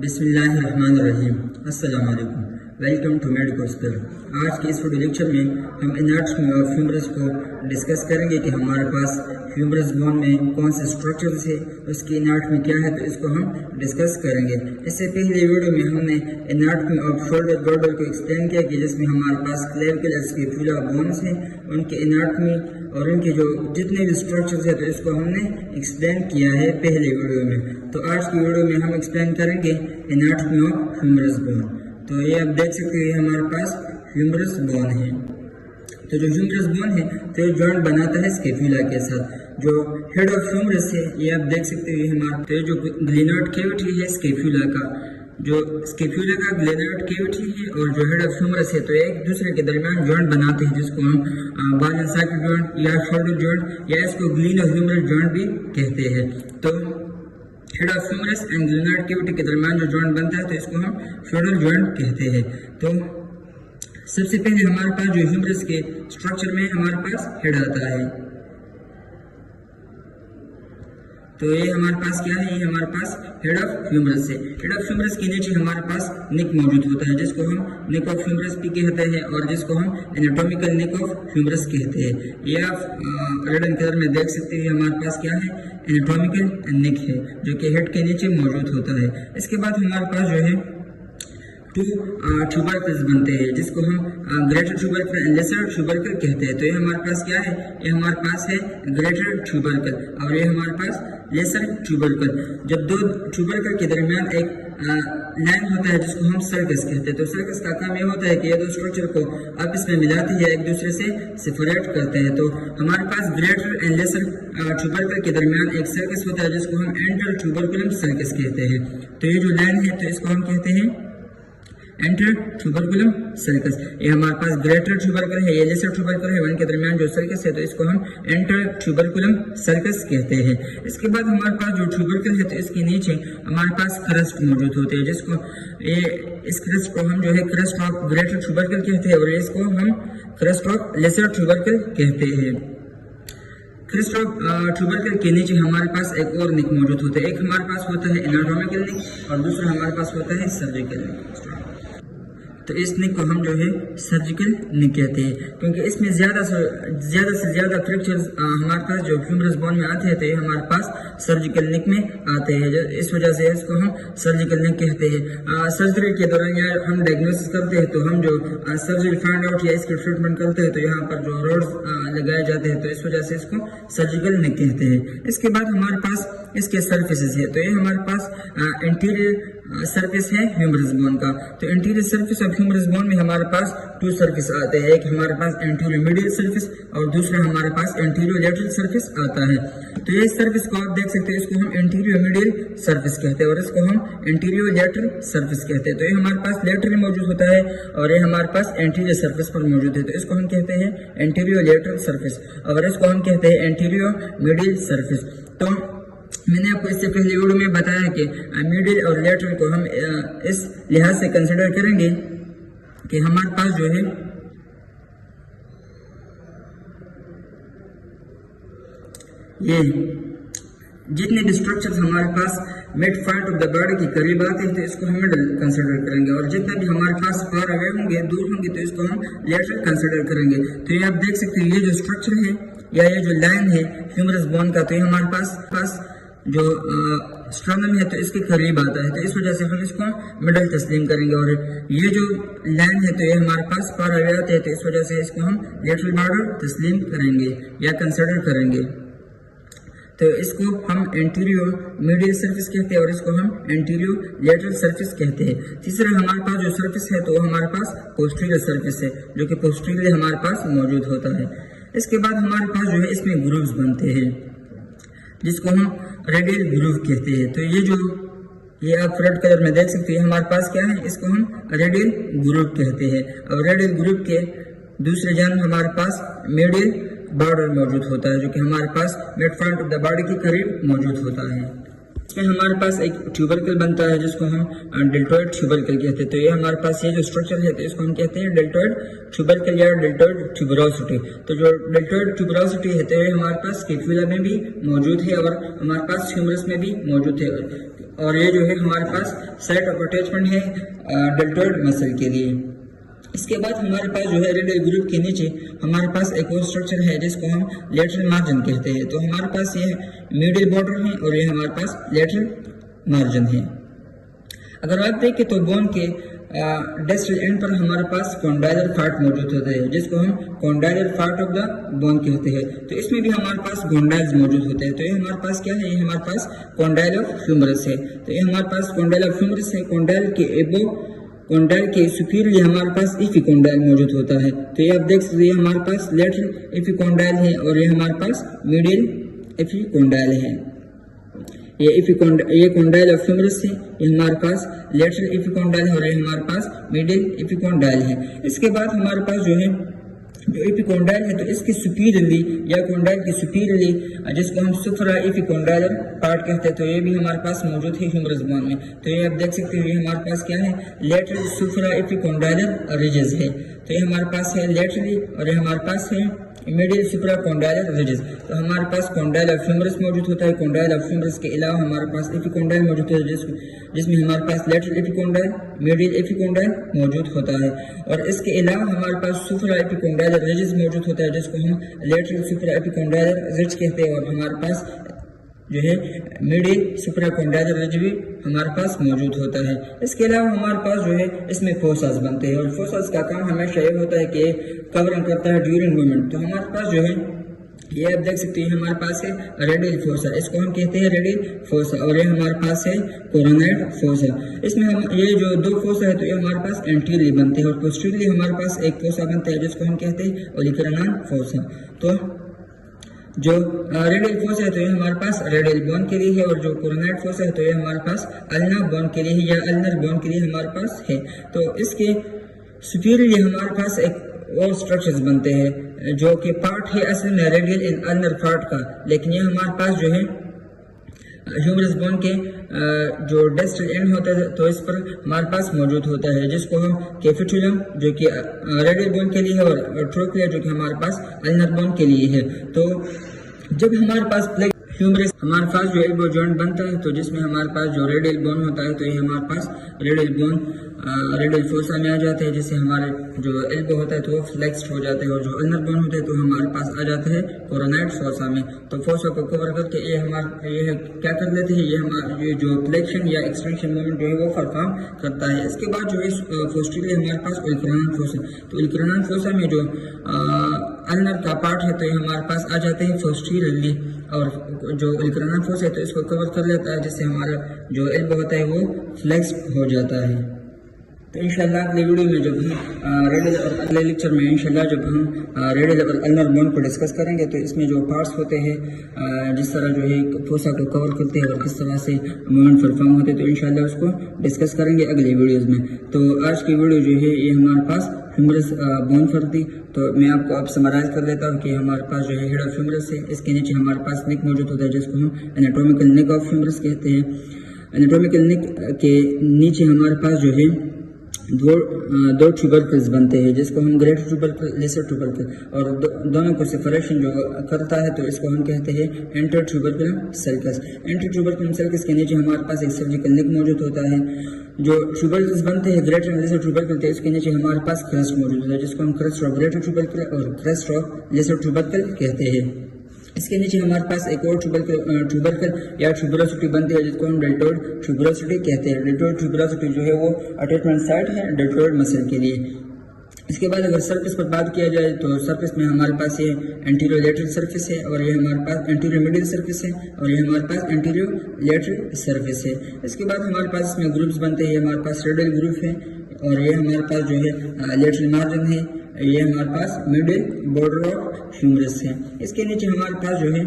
बिस्मिल्लाहिर्रहमानिर्रहीम। अस्सलाम वालेकुम। Welcome to medical school. आज के इस वीडियो लेक्चर में हम एनाटॉमी ऑफ ह्यूमरस को डिस्कस करेंगे कि हमारे पास ह्यूमरस बोन में कौन से स्ट्रक्चर्स है, उसकी एनाटॉमी क्या है, तो इसको हम डिस्कस करेंगे। इससे पहले वीडियो में हमने एनाटॉमी ऑफ शोल्डर गर्डर को एक्सप्लेन किया कि जिसमें हमारे पास क्लेविकल स्कैपुला बोन्स हैं, उनकी एनाटॉमी और उनके जो जितने भी स्ट्रक्चर्स है तो इसको हमने एक्सप्लेन किया है पहले वीडियो में। तो आज की वीडियो में हम एक्सप्लेन करेंगे एनाटॉमी ऑफ ह्यूमरस बोन। तो ये आप देख सकते हैं हमारे पास ह्यूमरस बोन है। तो जो ह्यूमरस बोन है तो ये जॉइंट बनाता है स्कैपुला के साथ। जो हेड ऑफ ह्यूमरस है ये आप देख सकते हैं हमारा, तो जो ग्लेनोइड कैविटी है स्कैपुला का, जो स्कैपुला का ग्लेनोइड कैविटी है और जो हेड ऑफ ह्यूमरस है तो एक दूसरे के दरमियान जॉइंट बनाते हैं, जिसको हम बाल साइकिल जॉइंट या शोल्डर जॉइंट या इसको ग्लेनोह्यूमरल जॉइंट भी कहते हैं। तो head of humerus and glenoid cavity के दरमियान जो जॉइंट बनता है तो इसको हम शोल्डर जॉइंट कहते हैं। तो सबसे पहले हमारे पास जो ह्यूमरस के स्ट्रक्चर में हमारे पास हेड आता है। तो ये हमारे पास क्या है, ये हमारे पास हेड ऑफ ह्यूमरस है। हेड ऑफ ह्यूमरस के नीचे हमारे पास नेक मौजूद होता है, जिसको हम नेक ऑफ ह्यूमरस भी कहते हैं और जिसको हम एनाटॉमिकल नेक ऑफ ह्यूमरस कहते हैं। ये आप रेड कलर में देख सकते हैं हमारे पास क्या है, एनाटॉमिकल नेक है जो कि हेड के नीचे मौजूद होता है। इसके बाद हमारे पास जो है टू ट्यूबरकल्स बनते हैं, जिसको हम greater tubercle and lesser tubercle कहते हैं। तो ये हमारे पास क्या है, ये हमारे पास है ग्रेटर ट्यूबरकल और ये हमारे पास लेसर ट्यूबरकल। जब दो ट्यूबरकल के दरमियान एक लाइन होता है जिसको हम सर्कस कहते हैं, तो सर्कस का काम ये होता है कि ये दो स्ट्रक्चर को आपस में मिलाते हैं, एक दूसरे से सेपरेट करते हैं। तो हमारे पास ग्रेटर एंड लेसर ट्यूबरकल के दरमियान एक सर्कस होता है जिसको हम एंटर ट्यूबरकुलम सर्कस कहते हैं। तो ये जो लाइन है तो इसको हम कहते हैं एंटर ट्यूबरकुलम सर्कस। ये हमारे पास ग्रेटर ट्यूबरकल है, ये लेसर ट्यूबरकल है, उनके दरमियान जो सर्कस है तो इसको हम एंटर ट्यूबरकुलम सर्कस कहते हैं। इसके बाद हमारे पास जो ट्यूबरकल है तो इसके नीचे हमारे पास क्रस्ट मौजूद होते हैं, जिसको इस क्रस्ट को हम जो है क्रस्ट ऑफ ग्रेटर ट्यूबरकल कहते हैं और इसको हम क्रस्ट ऑफ लेसर ट्यूबरकल कहते हैं। क्रस्ट ऑफ ट्यूबरकल के नीचे हमारे पास एक और निक मौजूद होता है। एक हमारे पास होता है एनाटॉमिकल निक और दूसरा हमारे पास होता है सर्जिकल निक। तो इस निक को हम जो है सर्जिकल निक कहते हैं, क्योंकि इसमें ज्यादा से ज्यादा फ्रैक्चर्स हमारे पास जो ह्यूमरस बोन में आते हैं तो ये हमारे पास सर्जिकल निक में आते हैं। इस वजह से इसको हम सर्जिकल निक कहते हैं। सर्जरी के दौरान या हम डायग्नोसिस करते हैं तो हम जो सर्जरी फाइंड आउट या इसके ट्रीटमेंट करते हैं तो यहाँ पर जो रोड्स लगाए जाते हैं तो इस वजह से इसको सर्जिकल निक कहते हैं। इसके बाद हमारे पास इसके सर्फेसेस है, तो ये हमारे पास एंटीरियर सरफेस है ह्यूमरस बोन का। तो anterior surface of humerus bone में हमारे पास टू सरफेस आते हैं, एक हमारे पास एंटीरियर मीडियल सरफेस और दूसरा हमारे पास एंटीरियर लेटरल सरफेस आता है। तो ये सरफेस को आप देख सकते हैं, इसको हम एंटीरियर मीडियल सरफेस कहते हैं और इसको हम एंटीरियर लेटरल सरफेस कहते हैं। तो ये हमारे पास लेटरल मौजूद होता है और ये हमारे पास एंटीरियर सरफेस पर मौजूद है, तो इसको हम कहते हैं एंटीरियर लेटरल सरफेस और इसको हम कहते हैं एंटीरियर मीडियल सरफेस। तो मैंने आपको इससे पहले वीडियो में बताया कि मिडिल और लेटरल को हम इस लिहाज से कंसिडर करेंगे कि हमारे पास जो है ये जितने भी स्ट्रक्चर्स हमारे पास mid point of the body के करीब आते हैं तो इसको हम मिडल कंसिडर करेंगे और जितने भी हमारे पास फार अवे होंगे, दूर होंगे, तो इसको हम लेटरल कंसिडर करेंगे। तो ये आप देख सकते हैं, ये जो स्ट्रक्चर है या ये जो लाइन है ह्यूमरस बोन का, तो ये हमारे पास जो स्ट्रनम है तो इसके करीब आता है, तो इस वजह से हम इसको मिडल तस्लीम करेंगे। और ये जो लाइन है तो ये हमारे पास पार अवे आते हैं, तो इस वजह से इसको हम लेटरल बॉर्डर तस्लीम करेंगे या कंसिडर करेंगे। तो इसको हम एंटीरियर मीडियल सरफेस कहते हैं और इसको हम एंटीरियर लेटरल सरफेस कहते हैं। तीसरा हमारे पास जो सरफेस है तो वो हमारे पास पोस्टीरियर सरफेस है, जो कि पोस्टीरियर हमारे पास मौजूद होता है। इसके बाद हमारे पास जो है इसमें ग्रूव्स बनते हैं, जिसको हम रेडियल ग्रूव कहते हैं। तो ये आप रेड कलर में देख सकते हैं, हमारे पास क्या है, इसको हम रेडियल ग्रूव कहते हैं और रेडियल ग्रूव के दूसरे जान हमारे पास मीडियल बॉर्डर मौजूद होता है, जो कि हमारे पास mid point of the body के करीब मौजूद होता है। इसमें हमारे पास एक ट्यूबरकल बनता है जिसको हम डेल्टोइड ट्यूबरकल कहते हैं। तो ये हमारे पास ये जो स्ट्रक्चर है तो इसको हम कहते हैं डेल्टोइड ट्यूबरकल या डेल्टोइड ट्यूबरोसिटी। तो जो डेल्टोइड ट्यूबरोसिटी है तो ये हमारे पास स्कैपुला में भी मौजूद है और हमारे पास ह्यूमरस में भी मौजूद है, और ये जो है हमारे पास साइट ऑफ अटैचमेंट है डेल्टोइड मसल के लिए। इसके बाद हमारे पास जो है रेडियल ग्रुप के नीचे हमारे पास एक और स्ट्रक्चर है जिसको हम लेटरल मार्जिन कहते हैं। तो हमारे पास ये मीडियल बॉर्डर है और ये हमारे पास लेटरल मार्जिन है। अगर आप देखें तो बोन के डिस्टल एंड पर हमारे पास कॉन्डाइलर पार्ट मौजूद होता है जिसको हम condylar part of the bone कहते हैं। तो इसमें भी हमारे पास कॉन्डाइल्स मौजूद होते हैं। तो ये हमारे पास क्या है, ये हमारे पास कॉन्डाइल ऑफ ह्यूमरस है। तो ये हमारे पास कॉन्डाइल ऑफ ह्यूमरस है। कॉन्डाइल के एबो कॉन्डाइल के सुपीरियर हमारे पास एपिकॉन्डाइल मौजूद होता है। तो ये आप देख सकते हैं हमारे पास लेटरल एपिकॉन्डाइल है और ये हमारे पास मीडियल एपिकॉन्डाइल है। ये कॉन्डाइल ऑफ ह्यूमरस है, ये हमारे पास लेटरल एपिकॉन्डाइल है और ये हमारे पास मीडियल एपिकॉन्डाइल है। इसके बाद हमारे पास जो है जो एपिकॉन्डाइल है तो इसके सुपीरियरली या कॉन्डाइल के सुपीरियरली जिसको हम सुफ्रा एपिकॉन्डाइलर पार्ट कहते हैं तो ये भी हमारे पास मौजूद है ह्यूमरस बोन में। तो ये आप देख सकते हो ये हमारे पास क्या है, लेटरल सुफ्रा एपिकॉन्डाइलर रिजेस है। तो ये हमारे पास है लेटरली और ये हमारे पास है मीडियल सुप्रा कॉन्डाइलर रिजेस। तो हमारे पास कॉन्डाइल ऑफ ह्यूमरस मौजूद होता है। कॉन्डाइल ऑफ ह्यूमरस के अलावा हमारे पास एपिकॉन्डाइल मौजूद है जिसमें हमारे पास लेटरल एपिकॉन्डाइल मीडियल एपिकॉन्डाइल मौजूद होता है, और इसके अलावा हमारे पास सुप्रा एपिकॉन्डाइलर रिजेस मौजूद होता है जिसको हम लेटरल सुप्रा एपिकॉन्डाइलर रिज कहते हैं, और हमारे पास जो है मिडिल सुप्राकॉन्डाइलर रिज भी हमारे पास मौजूद होता है। इसके अलावा हमारे पास जो है इसमें फोसास बनते हैं, और फोसास का काम हमेशा ये होता है कि कवरिंग करता है ड्यूरिंग मूवमेंट। तो हमारे पास जो है ये आप देख सकते हैं हमारे पास है रेडियल फोसा, इसको हम कहते हैं रेडियल फोसा, और ये हमारे पास है कोरोनाइड फोसा। इसमें हम ये जो दो फोसा है तो ये हमारे पास एंटीरियरली बनते हैं, और पोस्टीरियरली हमारे पास एक फोसा बनता है जिसको हम कहते हैं ओलिकरनान फोसा। तो जो रेडियल फोसा है तो ये हमारे पास रेडियल बोन के लिए है, और जो कोरोनाइड फोसा है तो ये हमारे पास अल्ना बोन के लिए या अल्नर बोन के लिए हमारे पास है। तो इसके सुपीरियरली हमारे पास एक और स्ट्रक्चर्स बनते हैं जो कि पार्ट है असल में रेडियल एंड अल्नर पार्ट का, लेकिन ये हमारे पास जो है ह्यूमरस बोन के जो डिस्टल एंड होता है तो इस पर हमारे पास मौजूद होता है जिसको हम कैफिटुलम जो कि रेडियल बोन के लिए है, और ट्रोक्लिया जो कि हमारे पास अल्नर बोन के लिए है। तो जब हमारे पास प्लेग ह्यूमरस हमारे पास जो एल्बो जॉइंट बनता है तो जिसमें हमारे पास जो रेडियल बोन होता है तो ये हमारे पास रेडियल बोन रेडियल फोसा में आ जाते हैं, जिससे हमारे जो एल्बो होता है तो वो फ्लेक्स्ड हो जाते हैं, और जो अल्नर बोन होता है तो हमारे पास आ जाता है कोरोनाइड फोसा में। तो फोसा को कवर करके ये क्या कर लेते हैं, ये जो फ्लेक्शन या एक्सटेंशन मूवमेंट जो है वो परफॉर्म करता है। इसके बाद जो है पोस्टीरियरली हमारे पास ओलिकरनान फोसा, तो ओलिकरनान फोसा में जो अल्नर का पार्ट है तो ये हमारे पास आ जाते हैं पोस्टीरियरली, और जो ओलिकरनान फोसा है तो इसको कवर कर लेता है जिससे हमारा जो एल्बो होता है वो फ्लेक्स्ड हो जाता है। तो इंशाल्लाह अगले वीडियो में जब हम रेडियल और अगले लेक्चर में इंशाल्लाह जब हम रेडियल और अल्नर बोन को डिस्कस करेंगे तो इसमें जो पार्ट्स होते हैं जिस तरह जो है फोसा को कवर करते हैं और किस तरह से मूवमेंट परफॉर्म होते हैं तो इंशाल्लाह उसको डिस्कस करेंगे अगले वीडियोज़ में। तो आज की वीडियो जो है ये हमारे पास ह्यूमरस बोन पर थी। तो मैं आपको अब समराइज कर देता हूँ कि हमारे पास जो है हेड ऑफ ह्यूमरस है, इसके नीचे हमारे पास नेक मौजूद होता है जिसको हम एनाटॉमिकल नेक ऑफ ह्यूमरस कहते हैं। एनाटॉमिकल नेक के नीचे हमारे पास जो है दो ट्यूबरकल्स बनते हैं जिसको हम ग्रेटर ट्यूबरकल लेसर ट्यूबरकल, और दोनों को सेपरेशन जो करता है तो इसको हम कहते हैं enter tubercle circus. Enter tubercle circus के नीचे हमारे पास एक सर्जिकल नेक मौजूद होता है। जो ट्यूबरकल्स बनते हैं ग्रेटर एंड लेसर ट्यूबरकल थे इसके नीचे हमारे पास क्रेस्ट मौजूद होता है जिसको हम क्रेस्ट ऑफ ग्रेटर ट्यूबरकल और क्रेस्ट ऑफ लेसर ट्यूबरकल कहते हैं। इसके नीचे हमारे पास एक और ट्यूबरकल या ट्यूबरोसिटी बनती है जिसको हम डेल्टोइड ट्यूबरोसिटी कहते हैं। डेल्टोइड ट्यूबरोसिटी जो है वो अटैचमेंट साइट है डेल्टोइड मसल के लिए। इसके बाद अगर सरफेस पर बात किया जाए तो सरफेस में हमारे पास ये एंटीरियर लेटरल सरफेस है, और ये हमारे पास एंटीरियर मिडिल सरफेस है, और ये हमारे पास एंटीरियर लेटरल सरफेस है। इसके बाद हमारे पास इसमें ग्रुप्स बनते हैं। ये हमारे पास रेडियल ग्रुप है, और ये हमारे पास जो है लेटरल मार्जिन है, ये हमारे पास मिडिल बॉर्डर ऑफ ह्यूमरस है। इसके नीचे हमारे पास जो है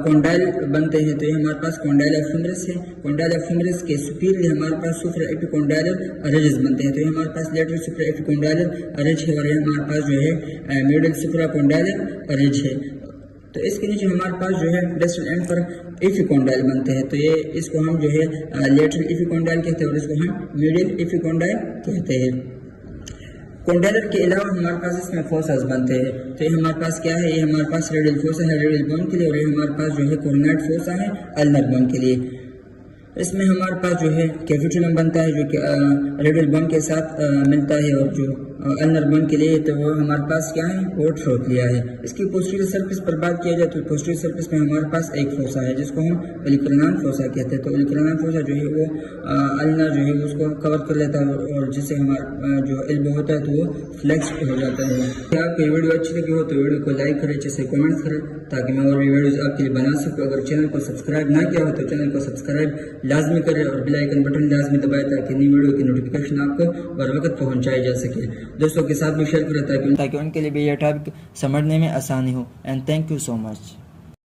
कॉन्डाइल बनते हैं, तो ये हमारे पास कॉन्डाइल ऑफ ह्यूमरस है। कॉन्डाइल ऑफ ह्यूमरस के सुपीरियरली हमारे पास सुप्रा एपिकॉन्डाइलर रिजेस बनते हैं, तो ये हमारे पास लेटरल सुप्रा एपिकॉन्डाइलर रिज है, और ये हमारे पास जो है मिडिल सुप्रा कॉन्डाइलर रिज है। तो इसके नीचे हमारे पास जो है डिस्टल एंड पर इफिकोंडाइल बनते हैं। तो ये इसको हम जो है लेटरल इफिकोंडाइल कहते हैं और इसको हम मीडियल इफिकोंडाइल कहते हैं। कोंडाइलर के अलावा हमारे पास इसमें फोसास बनते हैं। तो ये हमारे पास क्या है, ये हमारे पास रेडियल फोसा है रेडियल बोन के लिए, और ये हमारे पास जो है कोरोनाइड फोसा है अल्नर बोन के लिए। इसमें हमारे पास जो है कैफिटुलम बनता है जो कि रेडियल बोन के साथ मिलता है, और जो अल्नर बोन के लिए तो वो हमारे पास क्या है, वो ट्रोक्लिया है। इसकी पोस्टीरियर सरफेस पर बात किया जाए तो पोस्टीरियर सरफेस में हमारे पास एक फोसा है जिसको हम ओलिक्रानान फोसा कहते हैं। तो ओलिक्रानान फोसा जो है वो अल्नर जो है उसको कवर कर लेता है, और जिससे हमारा जो एल्बो होता है तो वो फ्लेक्स हो जाता है। अगर आपको ये वीडियो अच्छी लगी हो तो वीडियो को लाइक करें, जैसे कमेंट करें, ताकि मैं और भी वीडियोज आपके लिए बना सकूँ। अगर चैनल को सब्सक्राइब ना किया हो तो चैनल को सब्सक्राइब लाजमी करें और बेल आइकन बटन लाजमी दबाएं ताकि नई वीडियो की नोटिफिकेशन आपको बर वक्त पहुंचाई जा सके। दोस्तों के साथ भी शेयर करें ताकि उनके लिए भी यह टॉपिक समझने में आसानी हो। And thank you so much.